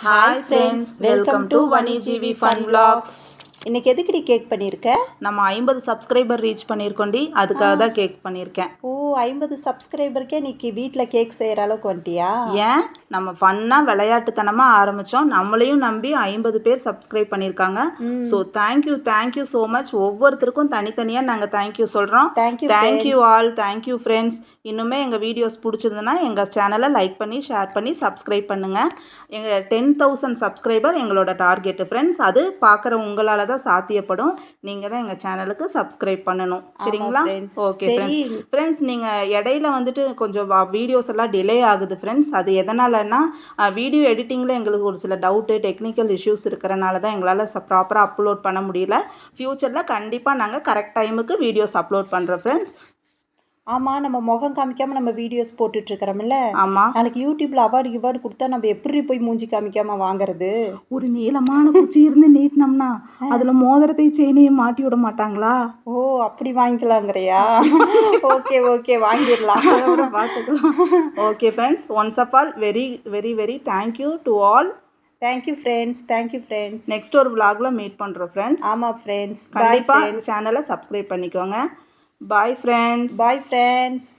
Hi friends, welcome to Vaniji Fun Vlogs. இன்னைக்கு எதுக்குடி cake பண்ணியிருக்க? நம்ம 50 சப்ஸ்கிரைபர் ரீச் பண்ணியிருக்கோண்டி, அதுக்காக தான் கேக் பண்ணியிருக்கேன். ஓ 50 சப்ஸ்கிரைபருக்கே இன்னைக்கு வீட்டில் கேக் செய்கிற அளவுக்கு வந்துட்டியா? ஏன் நம்ம ஃபன்னாக விளையாட்டுத்தனமாக ஆரம்பித்தோம், நம்மளையும் நம்பி 50 பேர் சப்ஸ்கிரைப் பண்ணியிருக்காங்க. So thank you so much. ஒவ்வொருத்தருக்கும் தனித்தனியாக நாங்கள் தேங்க்யூ சொல்கிறோம். Thank you all, thank you friends. இன்னுமே எங்கள் வீடியோஸ் பிடிச்சிருந்ததுன்னா எங்கள் சேனலை லைக் பண்ணி ஷேர் பண்ணி சப்ஸ்கிரைப் பண்ணுங்கள். எங்கள் 10,000 சப்ஸ்கிரைபர் எங்களோட டார்கெட்டு ஃப்ரெண்ட்ஸ். அது பார்க்குற உங்களால் தான் சாத்தியப்படும். நீங்கள் தான் எங்கள் சேனலுக்கு சப்ஸ்கிரைப் பண்ணணும், சரிங்களா? ஓகே ஃப்ரெண்ட்ஸ், நீங்கள் இடையில வந்துட்டு கொஞ்சம் வீடியோஸ் எல்லாம் டிலே ஆகுது ஃப்ரெண்ட்ஸ். அது எதனாலன்னா வீடியோ எடிட்டிங்கில் எங்களுக்கு ஒரு சில டவுட்டு, டெக்னிக்கல் இஷ்யூஸ் இருக்கிறனால தான் எங்களால் ப்ராப்பராக அப்லோட் பண்ண முடியல. ஃப்யூச்சரில் கண்டிப்பாக நாங்கள் கரெக்ட் டைமுக்கு வீடியோஸ் அப்லோட் பண்ணுறோம் ஃப்ரெண்ட்ஸ். ஆமாம், நம்ம முகம் காமிக்காமல் நம்ம வீடியோஸ் போட்டுட்ருக்கிறோம்ல. ஆமாம், நாளைக்கு யூடியூப்பில் அவார்டு கொடுத்தா நம்ம எப்படி போய் மூஞ்சி காமிக்காமல் வாங்குறது? ஒரு நீளமான குச்சி இருந்து நீட்டினோம்னா அதில் மோதிரத்தை செயினையும் மாட்டி விட மாட்டாங்களா? ஓ அப்படி வாங்கிக்கலாங்கிறியா? ஓகே வாங்கிடலாம், பார்த்துக்கலாம். Okay friends, once of all very very very thank you to all. Thank you friends. Next ஒரு vlogல மீட் பண்ணுறோம் ஃப்ரெண்ட்ஸ். ஆமாம் ஃப்ரெண்ட்ஸ், கண்டிப்பாக சேனலை சப்ஸ்கிரைப் பண்ணிக்கோங்க. Bye friends.